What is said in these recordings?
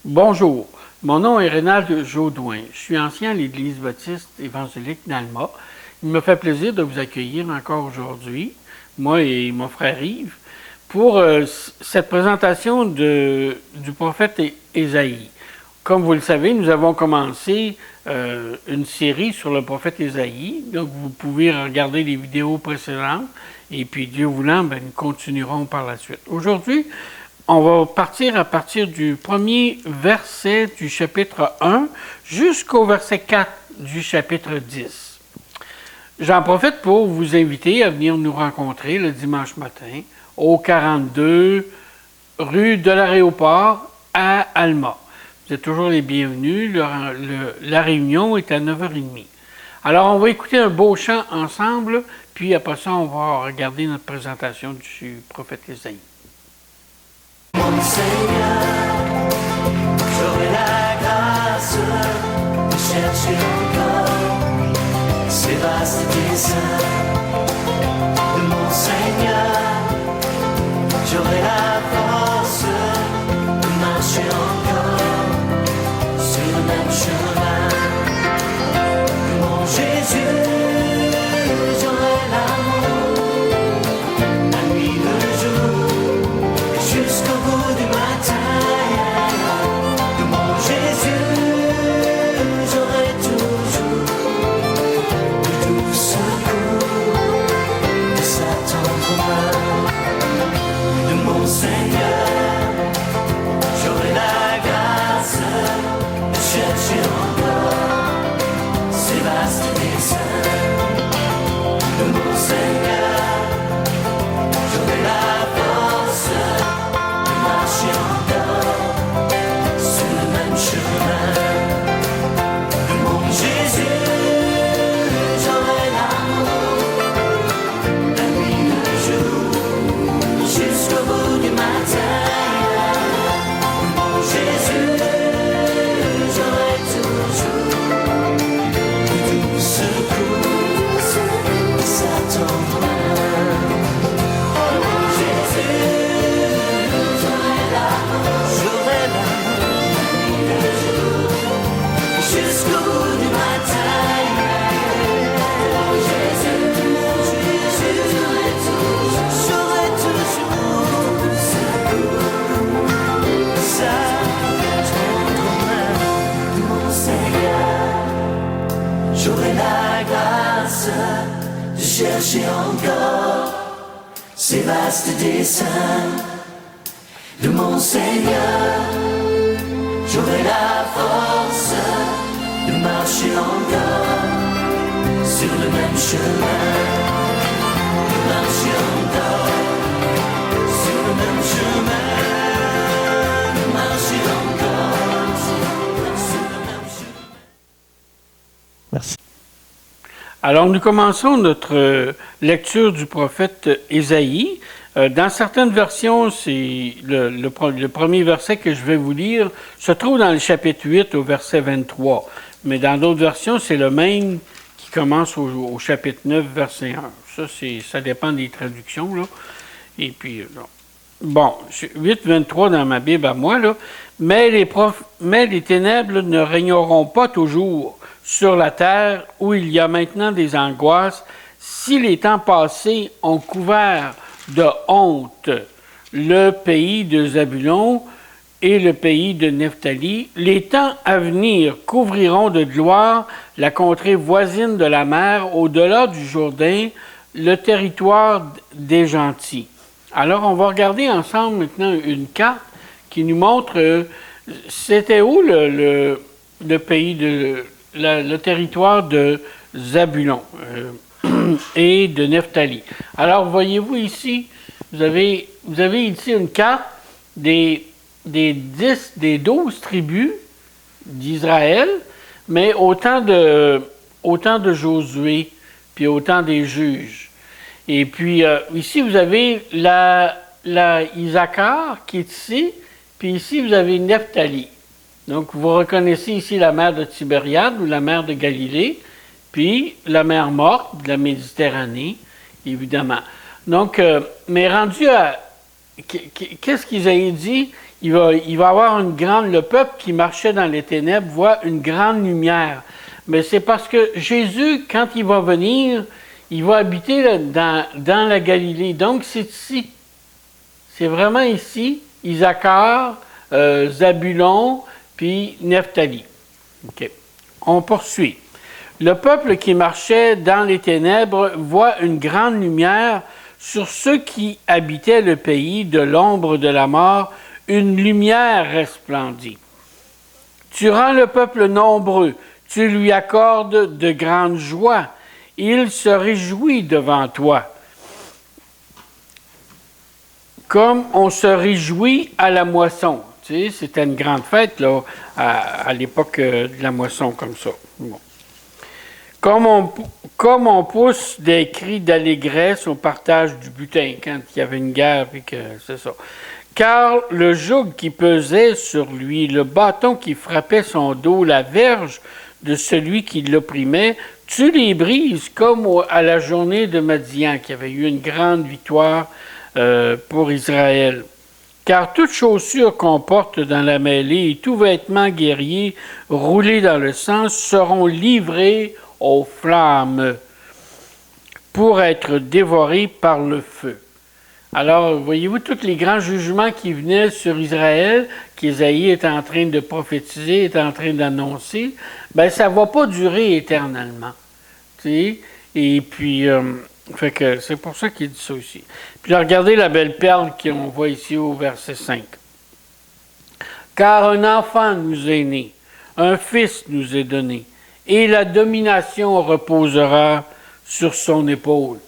Bonjour, mon nom est Rénal Jaudoin. Je suis ancien à l'Église baptiste évangélique d'Alma. Il me fait plaisir de vous accueillir encore aujourd'hui, moi et mon frère Yves, pour cette présentation du prophète Ésaïe. Comme vous le savez, nous avons commencé une série sur le prophète Ésaïe. Donc, vous pouvez regarder les vidéos précédentes et puis, Dieu voulant, nous continuerons par la suite. Aujourd'hui, on va partir à partir du premier verset du chapitre 1 jusqu'au verset 4 du chapitre 10. J'en profite pour vous inviter à venir nous rencontrer le dimanche matin au 42 rue de l'Aéroport à Alma. Vous êtes toujours les bienvenus. La réunion est à 9h30. Alors, on va écouter un beau chant ensemble, puis après ça, on va regarder notre présentation du prophète Ésaïe. Mon Seigneur, j'aurai la grâce de chercher encore ces vastes desseins de mon Seigneur. J'aurai la force de marcher encore sur le même chemin de mon Jésus. J'aurai l'amour, la nuit, le jour, jusqu'au bout du matin. De mon Jésus, j'aurai toujours le doux secours de sa tendre main. De mon Seigneur, j'aurai la grâce de chercher encore ces vastes desseins. De mon Seigneur, j'aurai la force de marcher encore sur le même chemin. De mon Jésus, j'aurai l'amour, la nuit, le jour, jusqu'au bout du matin. De mon Jésus, j'aurai toujours le doux secours de sa tendre main. De mon Jésus, j'aurai l'amour, la nuit, le jour, jusqu'au bout du matin. De mon Jésus, j'aurai toujours le secours de sa tendre main. De mon Seigneur, j'aurai la grâce de chercher encore ces vastes desseins. De mon Seigneur, j'aurai la force de marcher encore sur le même chemin. De marcher encore sur le même chemin. De marcher encore sur le même chemin. Merci. Alors, nous commençons notre lecture du prophète Ésaïe. Dans certaines versions, c'est le premier verset que je vais vous lire se trouve dans le chapitre 8 au verset 23. Mais dans d'autres versions, c'est le même qui commence au chapitre 9, verset 1. Ça dépend des traductions, là. Et puis, bon, 8, 23 dans ma Bible à moi, là. Mais les ténèbres ne régneront pas toujours sur la terre où il y a maintenant des angoisses, si les temps passés ont couvert de honte le pays de Zabulon et le pays de Nephtali, les temps à venir couvriront de gloire la contrée voisine de la mer, au-delà du Jourdain, le territoire des gentils. Alors, on va regarder ensemble maintenant une carte qui nous montre c'était où le pays le territoire de Zabulon et de Nephtali. Alors, voyez-vous ici, vous avez ici une carte des 12 tribus d'Israël, mais au temps de Josué, puis au temps des juges. Et puis, ici, vous avez la Isaacar qui est ici, puis ici, vous avez Nephtali. Donc, vous reconnaissez ici la mer de Tibériade ou la mer de Galilée, puis la mer morte de la Méditerranée, évidemment. Donc, mais rendu à... Qu'est-ce qu'Isaïe dit? il va avoir le peuple qui marchait dans les ténèbres voit une grande lumière. Mais c'est parce que Jésus, quand il va venir, il va habiter là, dans la Galilée. Donc, c'est ici. C'est vraiment ici, Isaacar, Zabulon, puis Nephtali. OK. On poursuit. Le peuple qui marchait dans les ténèbres voit une grande lumière. Sur ceux qui habitaient le pays de l'ombre de la mort, une lumière resplendit. Tu rends le peuple nombreux, tu lui accordes de grandes joies. Il se réjouit devant toi. Comme on se réjouit à la moisson. Tu sais, c'était une grande fête là, à l'époque de la moisson comme ça. Bon. Comme on pousse des cris d'allégresse au partage du butin, quand il y avait une guerre, puis que c'est ça. Car le joug qui pesait sur lui, le bâton qui frappait son dos, la verge de celui qui l'opprimait, tu les brises comme à la journée de Madian, qui avait eu une grande victoire pour Israël. Car toute chaussure qu'on porte dans la mêlée et tout vêtement guerrier roulé dans le sang seront livrés aux flammes pour être dévorés par le feu. Alors, voyez-vous, tous les grands jugements qui venaient sur Israël, qu'Ésaïe est en train de prophétiser, est en train d'annoncer, ben ça ne va pas durer éternellement. Tu sais? Et puis, fait que c'est pour ça qu'il dit ça aussi. Puis là, regardez la belle perle qu'on voit ici au verset 5. Car un enfant nous est né, un fils nous est donné, et la domination reposera sur son épaule.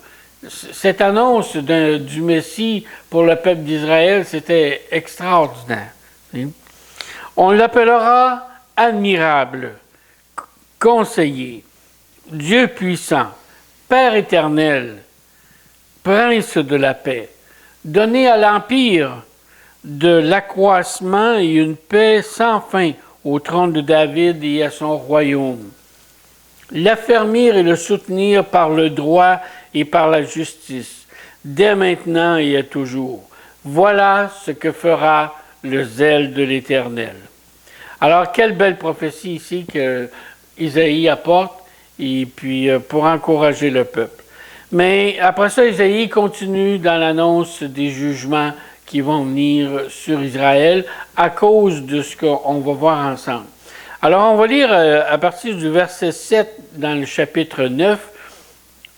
Cette annonce du Messie pour le peuple d'Israël, c'était extraordinaire. On l'appellera admirable, conseiller, Dieu puissant, Père éternel, Prince de la paix, donné à l'empire de l'accroissement et une paix sans fin au trône de David et à son royaume. L'affermir et le soutenir par le droit et par la justice, dès maintenant et à toujours. Voilà ce que fera le zèle de l'Éternel. Alors, quelle belle prophétie ici que Isaïe apporte, et puis pour encourager le peuple. Mais après ça, Isaïe continue dans l'annonce des jugements qui vont venir sur Israël à cause de ce qu'on va voir ensemble. Alors, on va lire à partir du verset 7 dans le chapitre 9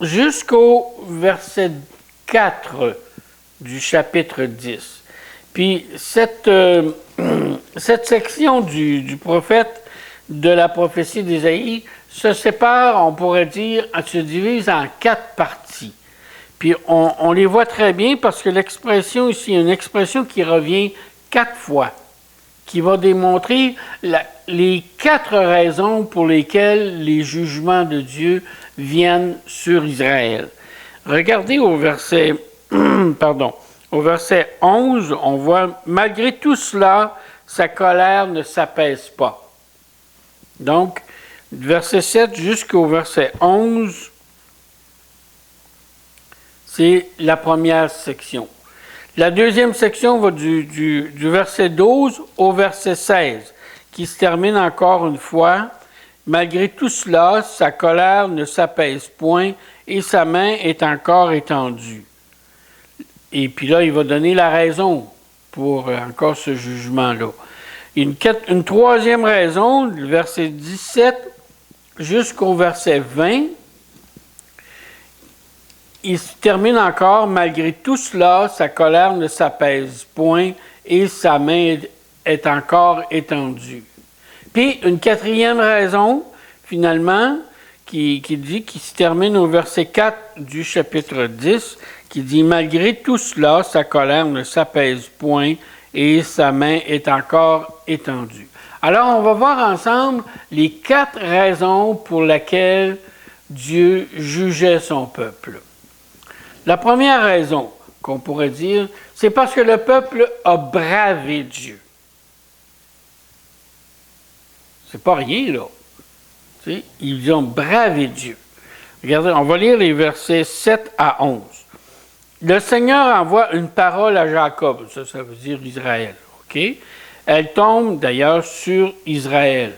jusqu'au verset 4 du chapitre 10. Puis, cette section du prophète de la prophétie d'Ésaïe se sépare, on pourrait dire, se divise en 4 parties. Puis, on les voit très bien parce que l'expression ici, une expression qui revient 4 fois, qui va démontrer les 4 raisons pour lesquelles les jugements de Dieu viennent sur Israël. Regardez au verset, au verset 11, on voit « Malgré tout cela, sa colère ne s'apaise pas. » Donc, verset 7 jusqu'au verset 11, c'est la première section. La deuxième section va du verset 12 au verset 16, qui se termine encore une fois. Malgré tout cela, sa colère ne s'apaise point et sa main est encore étendue. Et puis là, il va donner la raison pour encore ce jugement-là. Une troisième raison, le verset 17 jusqu'au verset 20, il se termine encore, malgré tout cela, sa colère ne s'apaise point et sa main est encore étendue. Puis une quatrième raison, finalement, qui se termine au verset 4 du chapitre 10, qui dit « Malgré tout cela, sa colère ne s'apaise point et sa main est encore étendue. » Alors, on va voir ensemble les 4 raisons pour lesquelles Dieu jugeait son peuple. La première raison qu'on pourrait dire, c'est parce que le peuple a bravé Dieu. C'est pas rien, là. Tu sais, ils ont bravé Dieu. Regardez, on va lire les versets 7 à 11. Le Seigneur envoie une parole à Jacob, ça veut dire Israël, OK? OK? Elle tombe d'ailleurs sur Israël.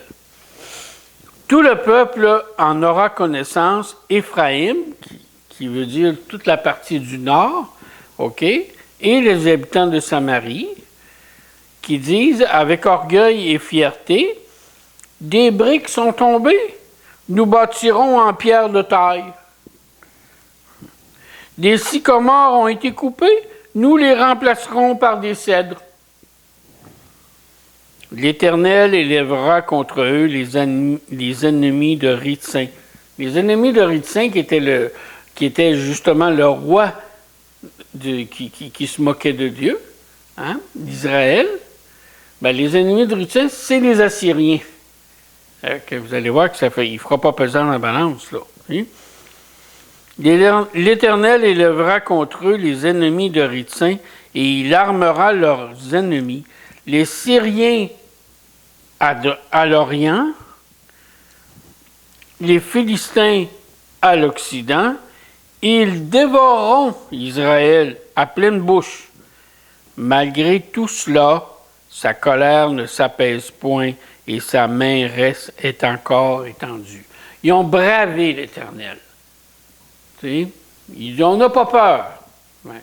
Tout le peuple en aura connaissance, Éphraïm, qui veut dire toute la partie du nord, OK? Et les habitants de Samarie, qui disent avec orgueil et fierté, des briques sont tombées, nous bâtirons en pierre de taille. Des sycomores ont été coupés, nous les remplacerons par des cèdres. L'Éternel élèvera contre eux les ennemis de Ritsin. Les ennemis de Ritsin qui était justement le roi qui se moquait de Dieu, hein, d'Israël. Ben, les ennemis de Ritsin, c'est les Assyriens. Que vous allez voir qu'il ne fera pas pesant dans la balance, là. Hein? L'Éternel élèvera contre eux les ennemis de Ritsin et il armera leurs ennemis. Les Syriens à l'Orient, les Philistins à l'Occident, et ils dévoreront Israël à pleine bouche. Malgré tout cela, sa colère ne s'apaise point et sa main est encore étendue. Ils ont bravé l'Éternel. Tu sais, on n'a pas peur. Ben,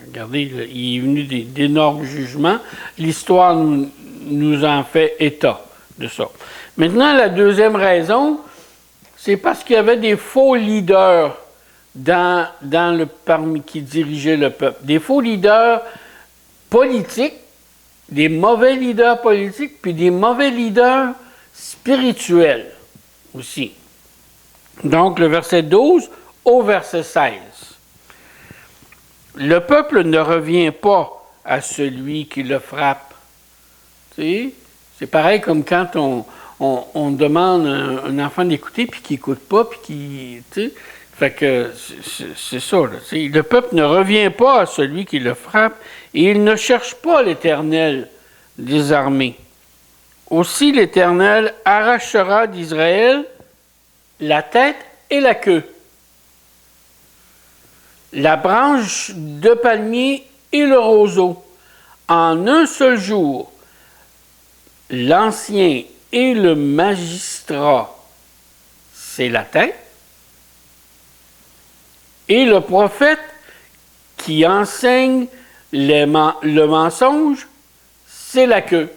regardez, il est venu d'énormes jugements. L'histoire nous en fait état de ça. Maintenant, la deuxième raison, c'est parce qu'il y avait des faux leaders parmi qui dirigeaient le peuple. Des faux leaders politiques, des mauvais leaders politiques, puis des mauvais leaders spirituels aussi. Donc, le verset 12 au verset 16. Le peuple ne revient pas à celui qui le frappe. Tu sais, c'est pareil comme quand on demande à un enfant d'écouter, puis qu'il n'écoute pas, puis qui... Tu sais, fait que c'est ça. Là, tu sais, le peuple ne revient pas à celui qui le frappe, et il ne cherche pas l'Éternel des armées. Aussi l'Éternel arrachera d'Israël la tête et la queue, la branche de palmier et le roseau. En un seul jour, l'ancien et le magistrat, c'est la tête, et le prophète qui enseigne le mensonge, c'est la queue.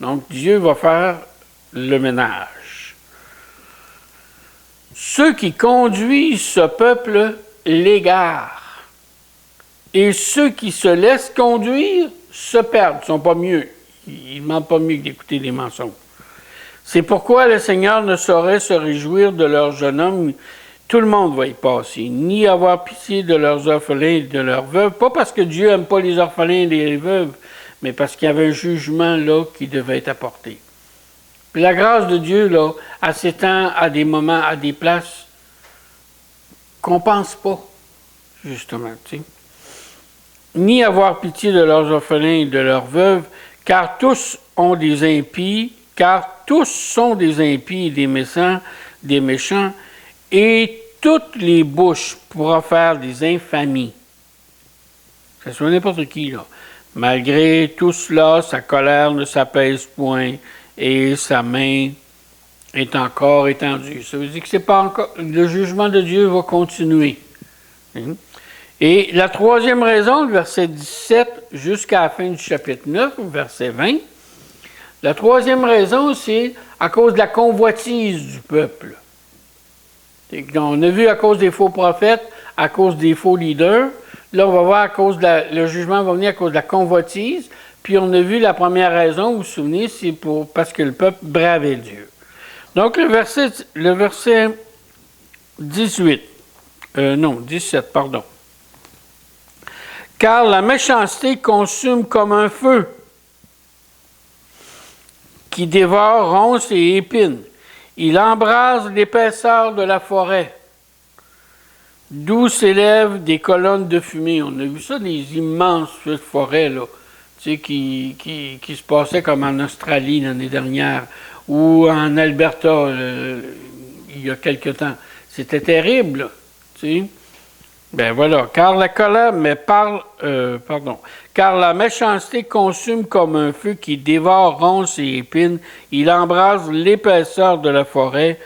Donc Dieu va faire le ménage. Ceux qui conduisent ce peuple l'égarent, et ceux qui se laissent conduire se perdent, ne sont pas mieux. Ils ne mentent pas mieux que d'écouter des mensonges. C'est pourquoi le Seigneur ne saurait se réjouir de leurs jeunes hommes. Tout le monde va y passer, ni avoir pitié de leurs orphelins et de leurs veuves. Pas parce que Dieu n'aime pas les orphelins et les veuves, mais parce qu'il y avait un jugement là qui devait être apporté. Puis la grâce de Dieu, là, elle s'étend à des moments, à des places qu'on ne pense pas, justement, tu sais. Ni avoir pitié de leurs orphelins et de leurs veuves, car tous sont des impies, et des méchants, et toutes les bouches profèrent des infamies. Ça soit n'importe qui, là. Malgré tout cela, sa colère ne s'apaise point, et sa main est encore étendue. Ça veut dire que c'est pas encore, le jugement de Dieu va continuer. Hein? Et la troisième raison, le verset 17 jusqu'à la fin du chapitre 9, verset 20, la troisième raison, c'est à cause de la convoitise du peuple. On a vu à cause des faux prophètes, à cause des faux leaders. Là, on va voir à cause le jugement va venir à cause de la convoitise. Puis on a vu la première raison, vous vous souvenez, c'est parce que le peuple bravait Dieu. Donc le verset 17, pardon. Car la méchanceté consume comme un feu qui dévore ronces et épines. Il embrase l'épaisseur de la forêt, d'où s'élèvent des colonnes de fumée. On a vu ça, des immenses feux de forêt, là, tu sais, qui se passaient comme en Australie l'année dernière, ou en Alberta il y a quelque temps. C'était terrible, tu sais. Ben voilà, car la colère, car la méchanceté consume comme un feu qui dévore ronces et épines. Il embrase l'épaisseur de la forêt,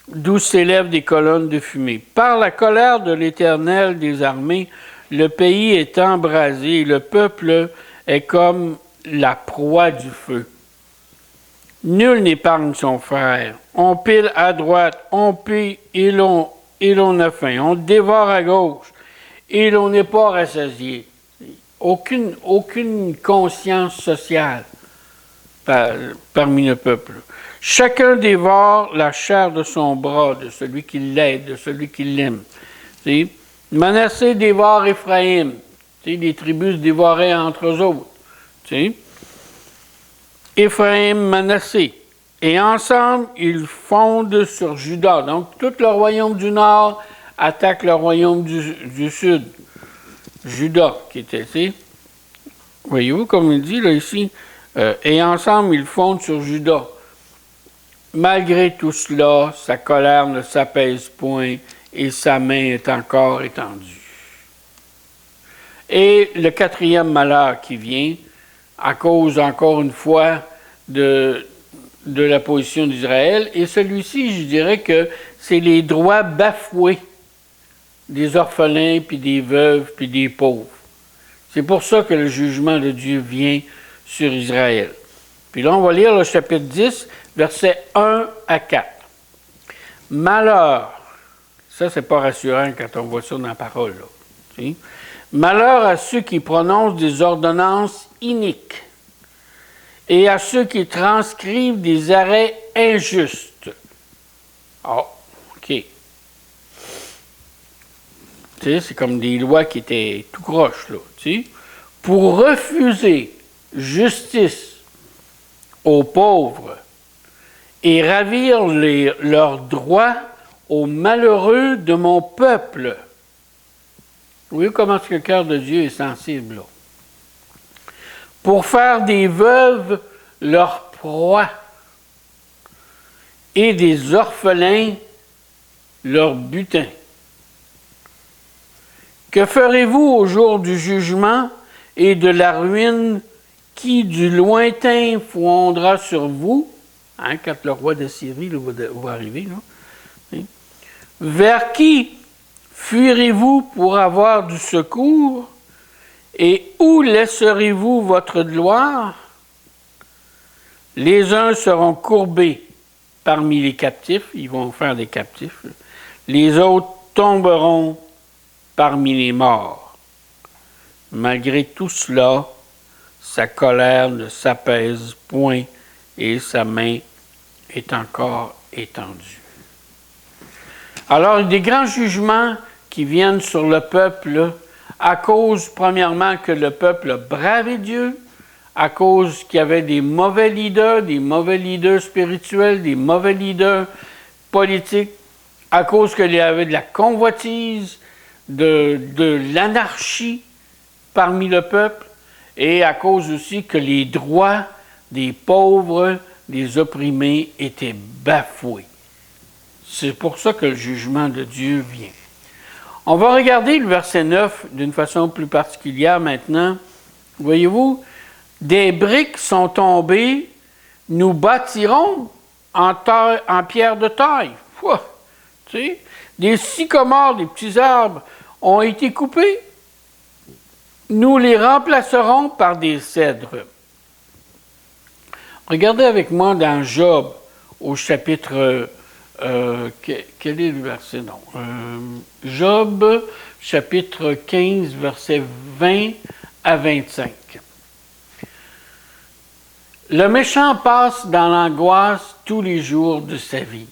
d'où s'élèvent des colonnes de fumée. Par la colère de l'Éternel des armées, le pays est embrasé, le peuple est comme la proie du feu. Nul n'épargne son frère. On pile à droite, on pille et l'on a faim. On dévore à gauche et l'on n'est pas rassasié. Aucune conscience sociale parmi le peuple. Chacun dévore la chair de son bras, de celui qui l'aide, de celui qui l'aime. Manassé dévore Éphraïm. Les tribus se dévoraient entre eux autres. T'sais? Éphraïm, Manassé. Et ensemble, ils fondent sur Juda. Donc, tout le royaume du Nord attaque le royaume du Sud. Juda, qui était, voyez-vous, comme il dit là ici, et ensemble, ils fondent sur Juda. Malgré tout cela, sa colère ne s'apaise point et sa main est encore étendue. Et le quatrième malheur qui vient, à cause, encore une fois, de la position d'Israël. Et celui-ci, je dirais que c'est les droits bafoués des orphelins, puis des veuves, puis des pauvres. C'est pour ça que le jugement de Dieu vient sur Israël. Puis là, on va lire le chapitre 10, versets 1 à 4. Malheur, ça, c'est pas rassurant quand on voit ça dans la parole, là. Tu sais? Malheur à ceux qui prononcent des ordonnances iniques et à ceux qui transcrivent des arrêts injustes. Ah, OK. Tu sais, c'est comme des lois qui étaient tout croches, là, tu sais. Pour refuser justice aux pauvres et ravir leurs droits aux malheureux de mon peuple. Vous voyez comment est-ce que le cœur de Dieu est sensible, là. Pour faire des veuves leur proie et des orphelins leur butin. Que ferez-vous au jour du jugement et de la ruine qui du lointain fondra sur vous, hein, quand le roi de Syrie va arriver, là. Vers qui fuirez-vous pour avoir du secours? Et où laisserez-vous votre gloire? Les uns seront courbés parmi les captifs, ils vont faire des captifs. Les autres tomberont parmi les morts. Malgré tout cela, sa colère ne s'apaise point et sa main est encore étendue. Alors, des grands jugements qui viennent sur le peuple à cause, premièrement, que le peuple a bravé Dieu, à cause qu'il y avait des mauvais leaders spirituels, des mauvais leaders politiques, à cause qu'il y avait de la convoitise, de l'anarchie parmi le peuple, et à cause aussi que les droits des pauvres, des opprimés étaient bafoués. C'est pour ça que le jugement de Dieu vient. On va regarder le verset 9 d'une façon plus particulière maintenant. Voyez-vous, des briques sont tombées, nous bâtirons en pierre de taille. Tu sais, des sycomores, des petits arbres ont été coupés. Nous les remplacerons par des cèdres. Regardez avec moi dans Job, au chapitre... quel est le verset? Non. Job, chapitre 15, versets 20 à 25. Le méchant passe dans l'angoisse tous les jours de sa vie.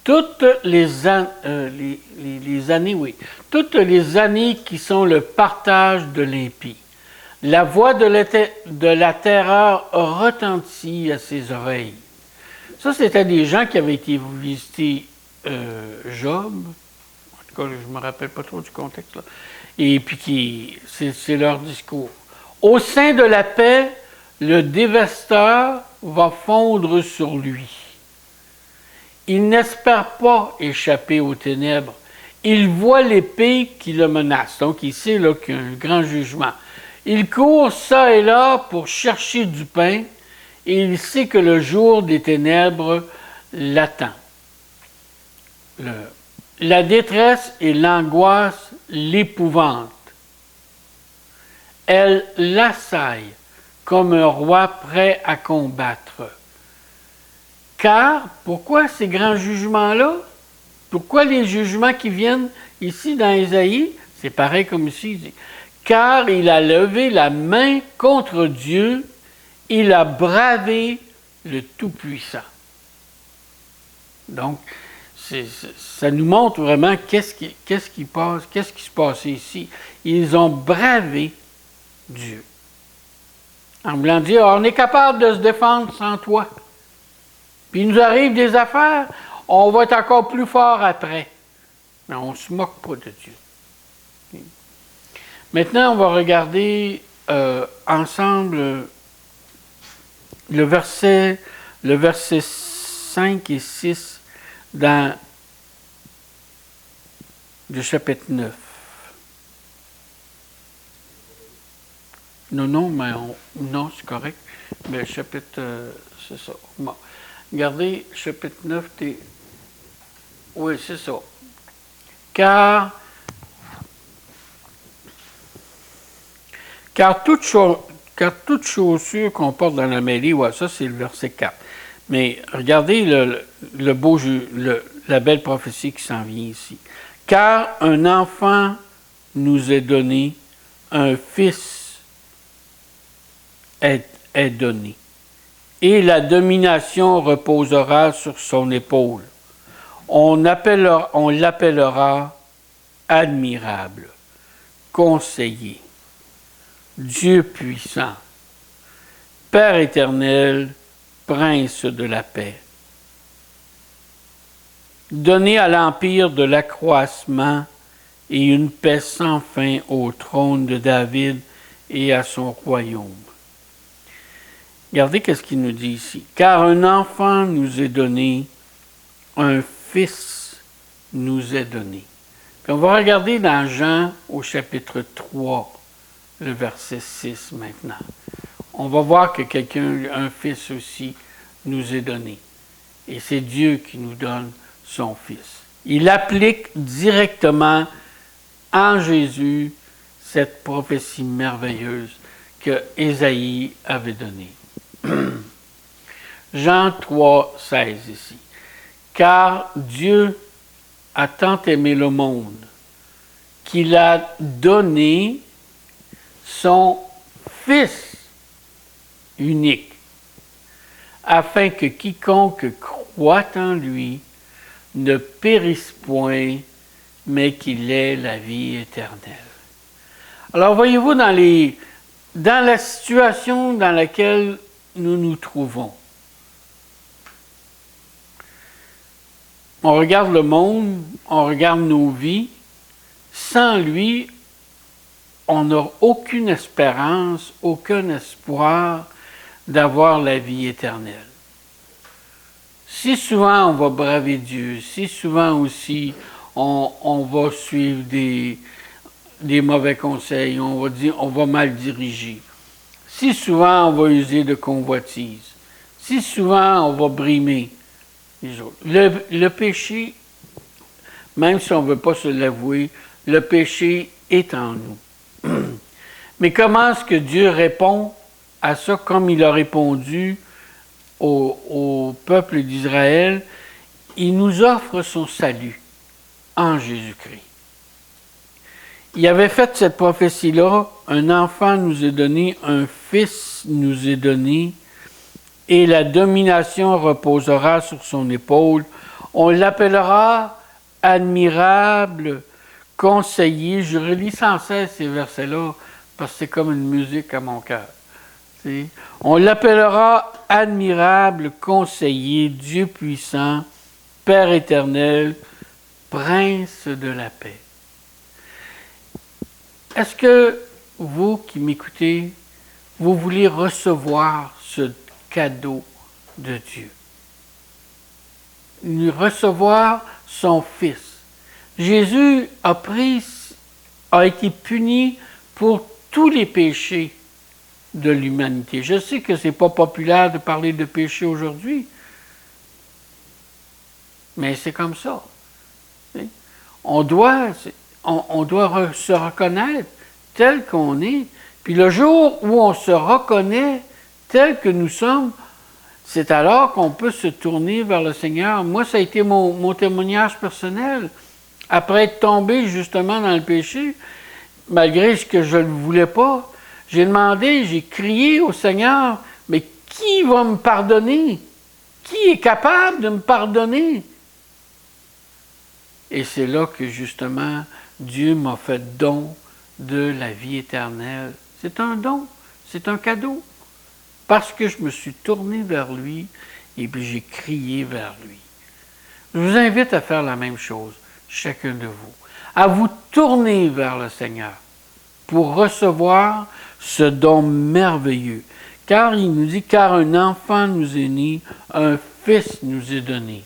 Toutes les années qui sont le partage de l'impie. La voix de la terreur retentit à ses oreilles. Ça, c'était des gens qui avaient été visiter Job. En tout cas, je ne me rappelle pas trop du contexte, là. Et puis, c'est leur discours. Au sein de la paix, le dévastateur va fondre sur lui. Il n'espère pas échapper aux ténèbres. Il voit l'épée qui le menace. Donc, il sait là, qu'il y a un grand jugement. Il court ça et là pour chercher du pain et il sait que le jour des ténèbres l'attend. La détresse et l'angoisse l'épouvantent. Elle l'assaille comme un roi prêt à combattre. Car, pourquoi ces grands jugements-là? Pourquoi les jugements qui viennent ici dans Ésaïe? C'est pareil comme ici, il dit. Car il a levé la main contre Dieu, il a bravé le Tout-Puissant. Donc, ça nous montre vraiment qu'est-ce qui se passait ici. Ils ont bravé Dieu. En voulant dire, on est capable de se défendre sans toi. Puis il nous arrive des affaires, on va être encore plus fort après. Mais on ne se moque pas de Dieu. Maintenant, on va regarder ensemble le verset 5 et 6 dans le chapitre 9. Non, c'est correct. Mais le chapitre, c'est ça. Bon. Regardez, chapitre 9, oui, c'est ça. Car toute chaussure qu'on porte dans la mêlée, ouais, ça c'est le verset 4. Mais regardez la belle prophétie qui s'en vient ici. Car un enfant nous est donné, un fils est donné, et la domination reposera sur son épaule. On l'appellera admirable, conseiller, Dieu puissant, Père éternel, prince de la paix. Donné à l'empire de l'accroissement et une paix sans fin au trône de David et à son royaume. Regardez qu'est-ce qu'il nous dit ici. Car un enfant nous est donné, un fils nous est donné. Puis on va regarder dans Jean au chapitre 3, le verset 6 maintenant. On va voir que un fils aussi, nous est donné. Et c'est Dieu qui nous donne son fils. Il applique directement en Jésus cette prophétie merveilleuse que Ésaïe avait donnée. Jean 3, 16 ici. Car Dieu a tant aimé le monde qu'il a donné son Fils unique, afin que quiconque croit en lui ne périsse point, mais qu'il ait la vie éternelle. Alors voyez-vous, dans la situation dans laquelle nous nous trouvons, on regarde le monde, on regarde nos vies, sans lui, on n'a aucune espérance, aucun espoir d'avoir la vie éternelle. Si souvent on va braver Dieu, si souvent aussi on va suivre des mauvais conseils, on va mal diriger, si souvent on va user de convoitise, si souvent on va brimer les autres. Le péché, même si on ne veut pas se l'avouer, le péché est en nous. Mais comment est-ce que Dieu répond à ça comme il a répondu au peuple d'Israël? Il nous offre son salut en Jésus-Christ. Il avait fait cette prophétie-là, un enfant nous est donné, un fils nous est donné, et la domination reposera sur son épaule. On l'appellera admirable, conseiller. Je relis sans cesse ces versets-là parce que c'est comme une musique à mon cœur. On l'appellera admirable, conseiller, Dieu puissant, Père éternel, prince de la paix. Est-ce que vous qui m'écoutez, vous voulez recevoir ce cadeau de Dieu? Recevoir son Fils. Jésus a été puni pour tous les péchés de l'humanité. Je sais que ce n'est pas populaire de parler de péché aujourd'hui, mais c'est comme ça. On doit se reconnaître tel qu'on est. Puis le jour où on se reconnaît tel que nous sommes, c'est alors qu'on peut se tourner vers le Seigneur. Moi, ça a été mon témoignage personnel. Après être tombé justement dans le péché, malgré ce que je ne voulais pas, j'ai demandé, j'ai crié au Seigneur, mais qui va me pardonner? Qui est capable de me pardonner? Et c'est là que justement, Dieu m'a fait don de la vie éternelle. C'est un don, c'est un cadeau. Parce que je me suis tourné vers lui et puis j'ai crié vers lui. Je vous invite à faire la même chose, chacun de vous, à vous tourner vers le Seigneur pour recevoir ce don merveilleux. Car il nous dit, car un enfant nous est né, un fils nous est donné.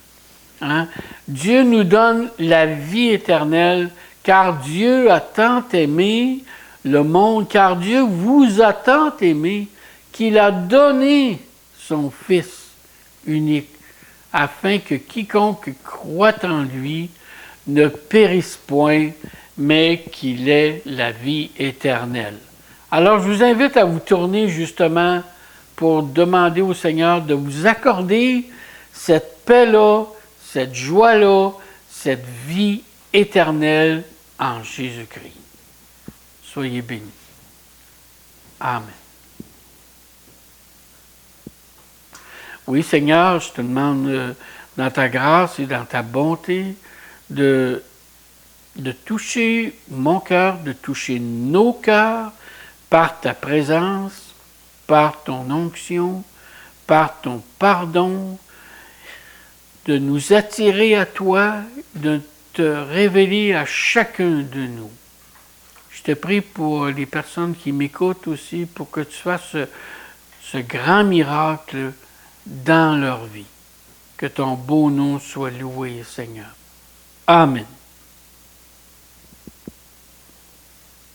Hein? Dieu nous donne la vie éternelle, car Dieu a tant aimé le monde, car Dieu vous a tant aimé qu'il a donné son Fils unique, afin que quiconque croit en lui ne périsse point, mais qu'il ait la vie éternelle. Alors, je vous invite à vous tourner justement pour demander au Seigneur de vous accorder cette paix-là, cette joie-là, cette vie éternelle en Jésus-Christ. Soyez bénis. Amen. Oui, Seigneur, je te demande dans ta grâce et dans ta bonté de toucher mon cœur, de toucher nos cœurs par ta présence, par ton onction, par ton pardon, de nous attirer à toi, de te révéler à chacun de nous. Je te prie pour les personnes qui m'écoutent aussi, pour que tu fasses ce grand miracle dans leur vie. Que ton beau nom soit loué, Seigneur. Amen.